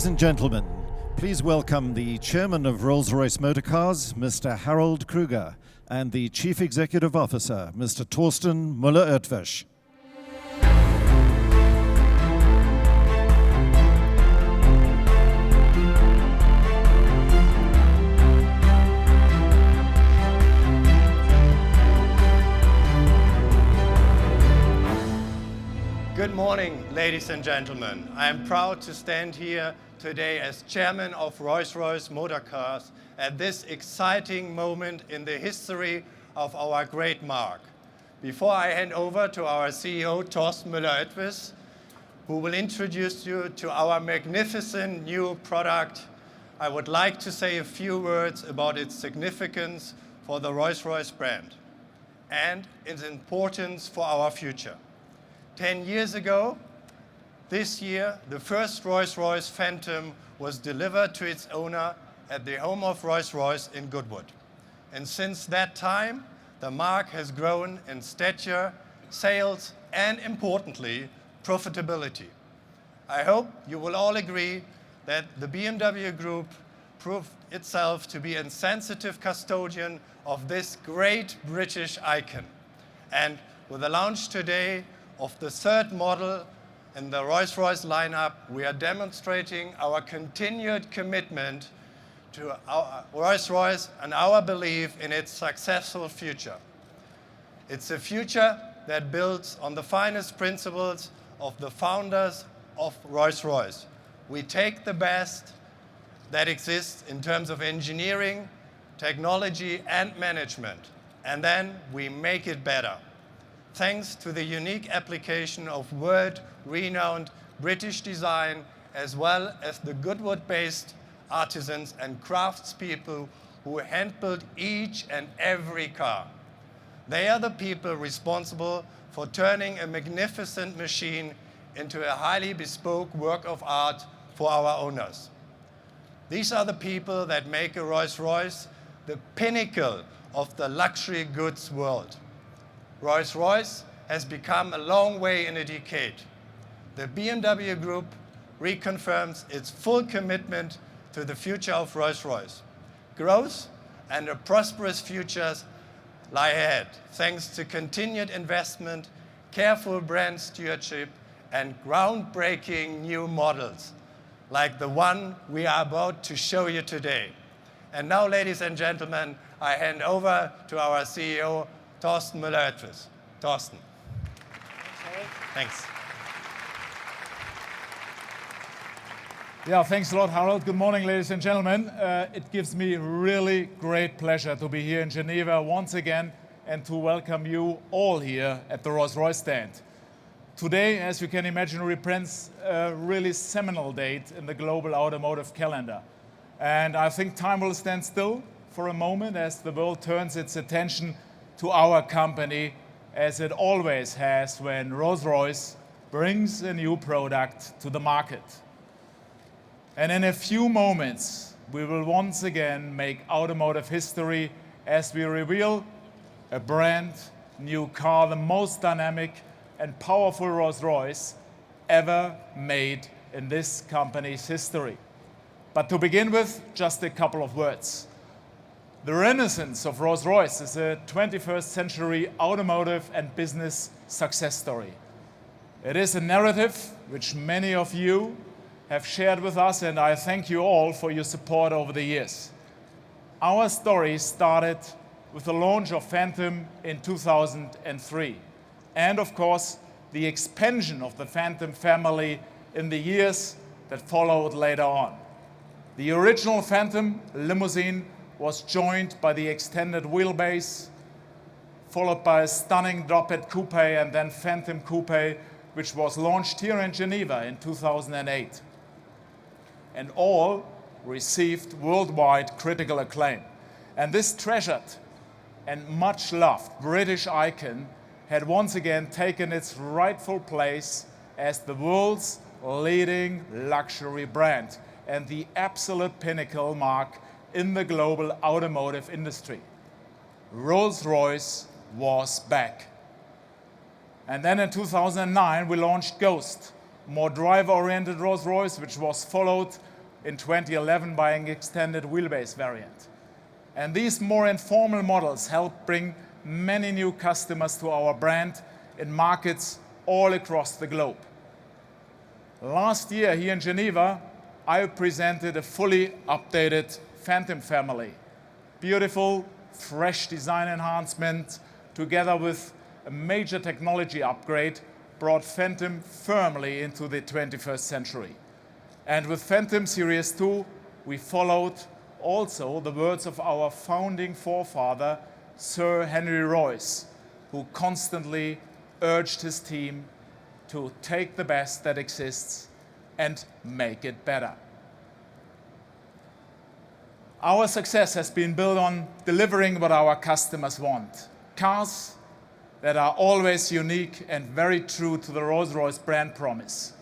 Ladies and gentlemen, please welcome the Chairman of Rolls-Royce Motor Cars, Mr. Harald Krüger, and the Chief Executive Officer, Mr. Thorsten Müller-Oetwisch. Good morning, ladies and gentlemen. I am proud to stand here today as Chairman of Rolls-Royce Motor Cars at this exciting moment in the history of our great marque. Before I hand over to our CEO, Thorsten Müller-Oetwisch, who will introduce you to our magnificent new product, I would like to say a few words about its significance for the Rolls-Royce brand and its importance for our future. 10 years ago, this year, the first Rolls-Royce Phantom was delivered to its owner at the home of Rolls-Royce in Goodwood. And since that time, the marque has grown in stature, sales, and importantly, profitability. I hope you will all agree that the BMW Group proved itself to be a sensitive custodian of this great British icon. And with the launch today of the third model in the Rolls-Royce lineup, we are demonstrating our continued commitment to our Rolls-Royce and our belief in its successful future. It's a future that builds on the finest principles of the founders of Rolls-Royce. We take the best that exists in terms of engineering, technology, and management, and then we make it better. Thanks to the unique application of world-renowned British design, as well as the Goodwood-based artisans and craftspeople who hand-built each and every car. They are the people responsible for turning a magnificent machine into a highly bespoke work of art for our owners. These are the people that make a Rolls-Royce the pinnacle of the luxury goods world. Rolls-Royce has become a long way in a decade. The BMW Group reconfirms its full commitment to the future of Rolls-Royce. Growth and a prosperous future lie ahead, thanks to continued investment, careful brand stewardship, and groundbreaking new models, like the one we are about to show you today. And now, ladies and gentlemen, I hand over to our CEO, Thorsten Müller-Oetwisch. Thorsten. Thanks. Yeah, thanks a lot, Harald. Good morning, ladies and gentlemen. It gives me really great pleasure to be here in Geneva once again and to welcome you all here at the Rolls-Royce stand. Today, as you can imagine, represents a really seminal date in the global automotive calendar. And I think time will stand still for a moment as the world turns its attention to our company, as it always has when Rolls-Royce brings a new product to the market. And in a few moments, we will once again make automotive history as we reveal a brand new car, the most dynamic and powerful Rolls-Royce ever made in this company's history. But to begin with, just a couple of words. The renaissance of Rolls-Royce is a 21st century automotive and business success story. It is a narrative which many of you have shared with us, and I thank you all for your support over the years. Our story started with the launch of Phantom in 2003, and of course, the expansion of the Phantom family in the years that followed later on. The original Phantom limousine was joined by the extended wheelbase, followed by a stunning drop-head coupe and then Phantom Coupe, which was launched here in Geneva in 2008. And all received worldwide critical acclaim. And this treasured and much loved British icon had once again taken its rightful place as the world's leading luxury brand and the absolute pinnacle marque in the global automotive industry. Rolls-Royce was back. And then in 2009, we launched Ghost, more driver-oriented Rolls-Royce, which was followed in 2011 by an extended wheelbase variant. And these more informal models help bring many new customers to our brand in markets all across the globe. Last year here in Geneva, I presented a fully updated Phantom family. Beautiful, fresh design enhancement together with a major technology upgrade brought Phantom firmly into the 21st century. And with Phantom Series 2, we followed also the words of our founding forefather, Sir Henry Royce, who constantly urged his team to take the best that exists and make it better. Our success has been built on delivering what our customers want. Cars that are always unique and very true to the Rolls-Royce brand promise.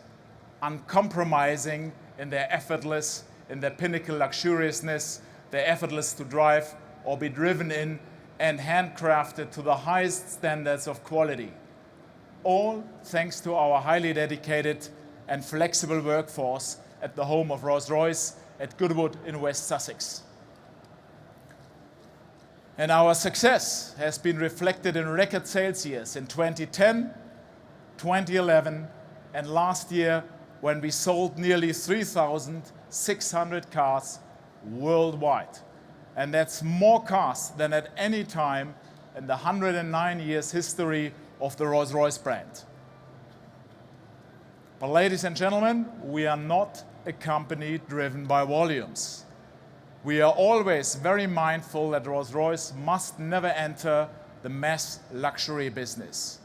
Uncompromising in their effortless, in their pinnacle luxuriousness, they're effortless to drive or be driven in, and handcrafted to the highest standards of quality. All thanks to our highly dedicated and flexible workforce at the home of Rolls-Royce at Goodwood in West Sussex. And our success has been reflected in record sales years in 2010, 2011, and last year when we sold nearly 3,600 cars worldwide. And that's more cars than at any time in the 109 years history of the Rolls-Royce brand. But ladies and gentlemen, we are not a company driven by volumes. We are always very mindful that Rolls-Royce must never enter the mass luxury business.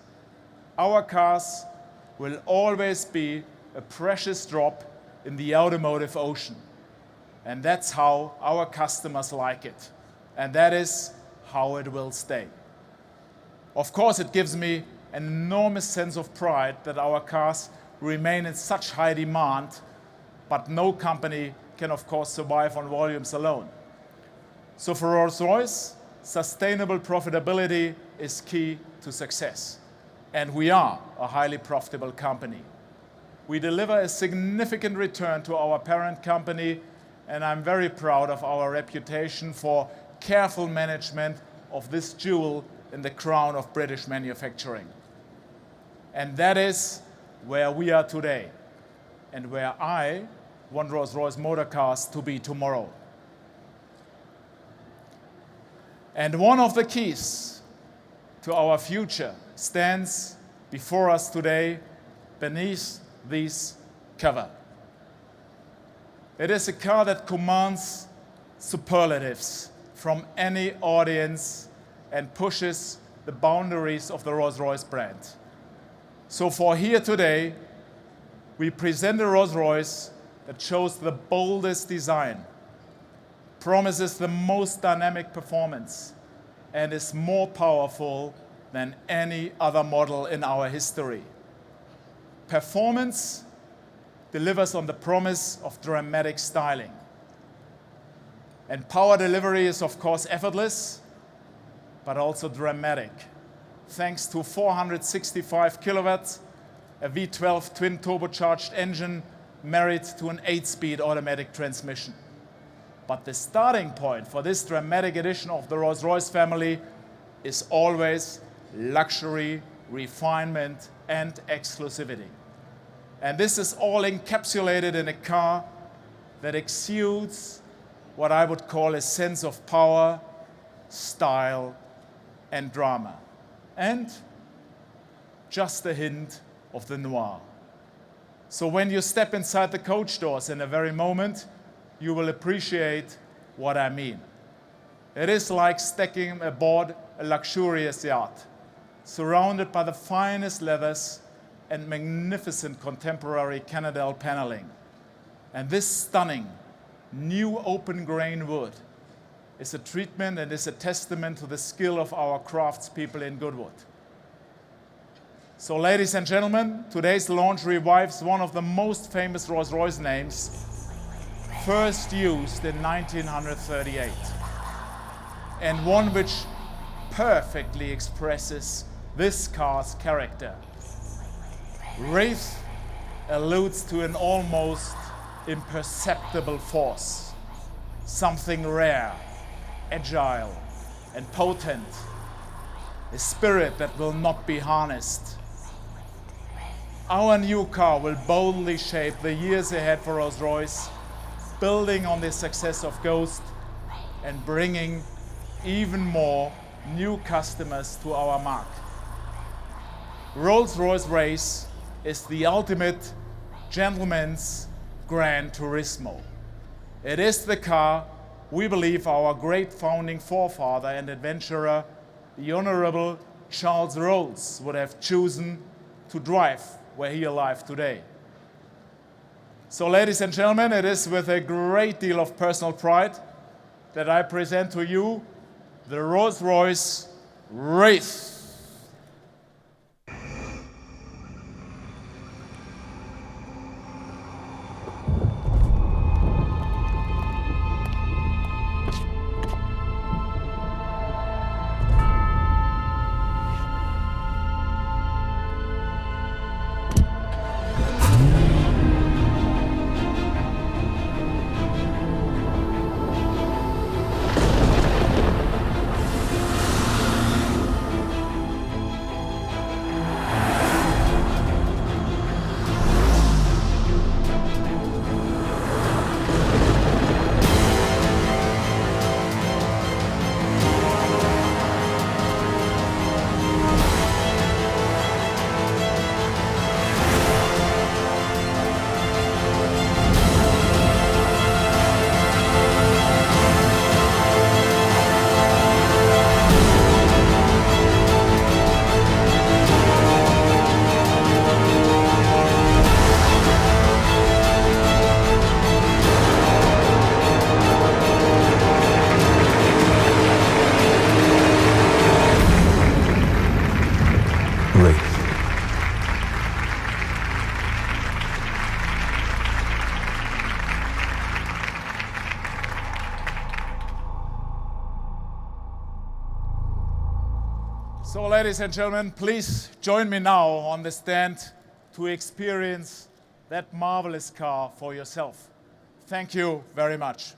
Our cars will always be a precious drop in the automotive ocean. And that's how our customers like it. And that is how it will stay. Of course, it gives me an enormous sense of pride that our cars remain in such high demand, but no company can, of course, survive on volumes alone. So for Rolls-Royce, sustainable profitability is key to success. And we are a highly profitable company. We deliver a significant return to our parent company, and I'm very proud of our reputation for careful management of this jewel in the crown of British manufacturing. And that is where we are today, and where I want Rolls-Royce Motor Cars to be tomorrow. And one of the keys to our future stands before us today beneath this cover. It is a car that commands superlatives from any audience and pushes the boundaries of the Rolls-Royce brand. So for here today, we present a Rolls-Royce that shows the boldest design, promises the most dynamic performance, and is more powerful than any other model in our history. Performance delivers on the promise of dramatic styling. And power delivery is, of course, effortless, but also dramatic. Thanks to 465 kilowatts, a V12 twin turbocharged engine married to an 8-speed automatic transmission. But the starting point for this dramatic edition of the Rolls-Royce family is always luxury, refinement, and exclusivity. And this is all encapsulated in a car that exudes what I would call a sense of power, style, and drama. And just a hint of the noir. So when you step inside the coach doors in a very moment, you will appreciate what I mean. It is like stepping aboard a luxurious yacht, surrounded by the finest leathers and magnificent contemporary Canadell paneling. And this stunning new open grain wood is a treatment and is a testament to the skill of our craftspeople in Goodwood. So ladies and gentlemen, today's launch revives one of the most famous Rolls-Royce names, first used in 1938, and one which perfectly expresses this car's character. Wraith alludes to an almost imperceptible force, something rare, agile, and potent, a spirit that will not be harnessed. Our new car will boldly shape the years ahead for Rolls-Royce, building on the success of Ghost and bringing even more new customers to our marque. Rolls-Royce Wraith is the ultimate gentleman's Gran Turismo. It is the car we believe our great founding forefather and adventurer, the Honorable Charles Rolls, would have chosen to drive were he alive today. So, ladies and gentlemen, it is with a great deal of personal pride that I present to you the Rolls-Royce Wraith. So, ladies and gentlemen, please join me now on the stand to experience that marvelous car for yourself. Thank you very much.